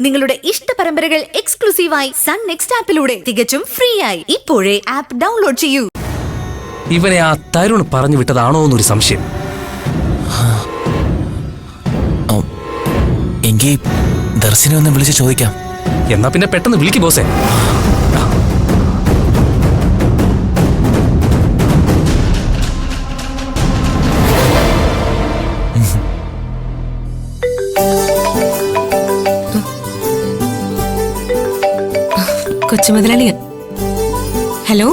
നിങ്ങളുടെ ഇഷ്ട പരമ്പരകൾ എക്സ്ക്ലൂസീവായി സൺ നെക്സ്റ്റ് ആപ്പിലൂടെ തികച്ചും ഫ്രീ ആയി ഇപ്പോഴേ ആപ്പ് ഡൗൺലോഡ് ചെയ്യൂ. ഇവനെ ആ തരുൺ പറഞ്ഞു വിട്ടതാണോ എന്നൊരു സംശയം. എങ്കിൽ ദർശനെ ഒന്ന് വിളിച്ച് ചോദിക്കാം. എന്നാ പിന്നെ പെട്ടെന്ന് വിളിക്ക് ബോസേ. കൊച്ചുമുതലാളിയ. ഹലോ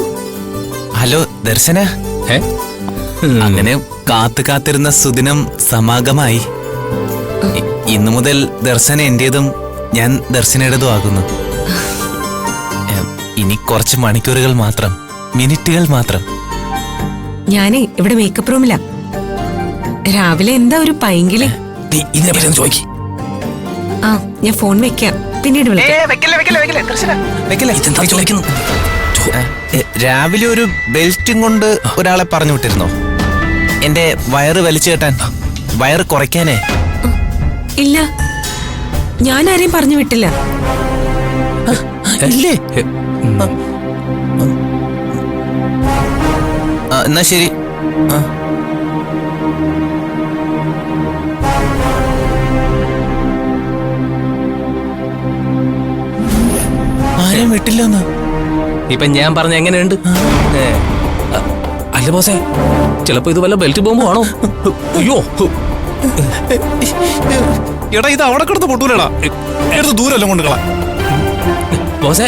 ഹലോ ദർശന. അങ്ങനെ കാത്തിരുന്ന സുദിനം സമാഗമായി. ഇന്നു മുതൽ ദർശന എന്റേതും ഞാൻ ദർശനയുടേതും ആകുന്നു. ഇനി കുറച്ച് മണിക്കൂറുകൾ മാത്രം, മിനിറ്റുകൾ മാത്രം. ഞാനേ ഇവിടെ മേക്കപ്പ് റൂമിലാ. രാവിലെ എന്താ ഒരു പൈങ്കിളി? ഇതിനെപ്പറ്റി ചോദിക്കും. ആ ഞാൻ ഫോൺ വെക്കാം, പിന്നീട് രാവിലെ ഒരു ബെൽറ്റും കൊണ്ട് ഒരാളെ പറഞ്ഞു വിട്ടിരുന്നോ? എന്റെ വയറ് വലിച്ചു കെട്ടാൻ, വയറ് കുറയ്ക്കാനേ. ഇല്ല, ഞാൻ ആരെയും പറഞ്ഞു വിട്ടില്ല. ഇല്ലേ? എന്നാ ശരി. ആരെയും വിട്ടില്ലെന്ന് ഇപ്പൊ ഞാൻ പറഞ്ഞ എങ്ങനെയുണ്ട്? അല്ല ബോസേ, ചിലപ്പോ ഇത് വല്ല ബെൽറ്റ് ബോംബോ ആണോ? അയ്യോ എടാ, ഇത് അവിടെ കിടന്ന് പൊട്ടൂലടാ. എടുത്ത് ദൂരല്ല കൊണ്ട് കളാ. ബോസേ,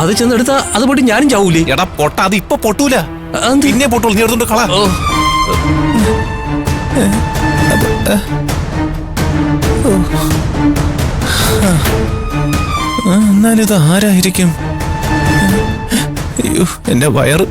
അത് ചെന്നെടുത്താ അത് പൊട്ടി ഞാനും ചാവൂലേ? എടാ പൊട്ട, അത് ഇപ്പൊ പൊട്ടൂല, പിന്നെ പൊട്ടൂല. നീ എടുത്തോണ്ട് കളാ. എന്നാലും ഇത് ആരായിരിക്കും? അയ്യോ, എന്റെ വയറ്.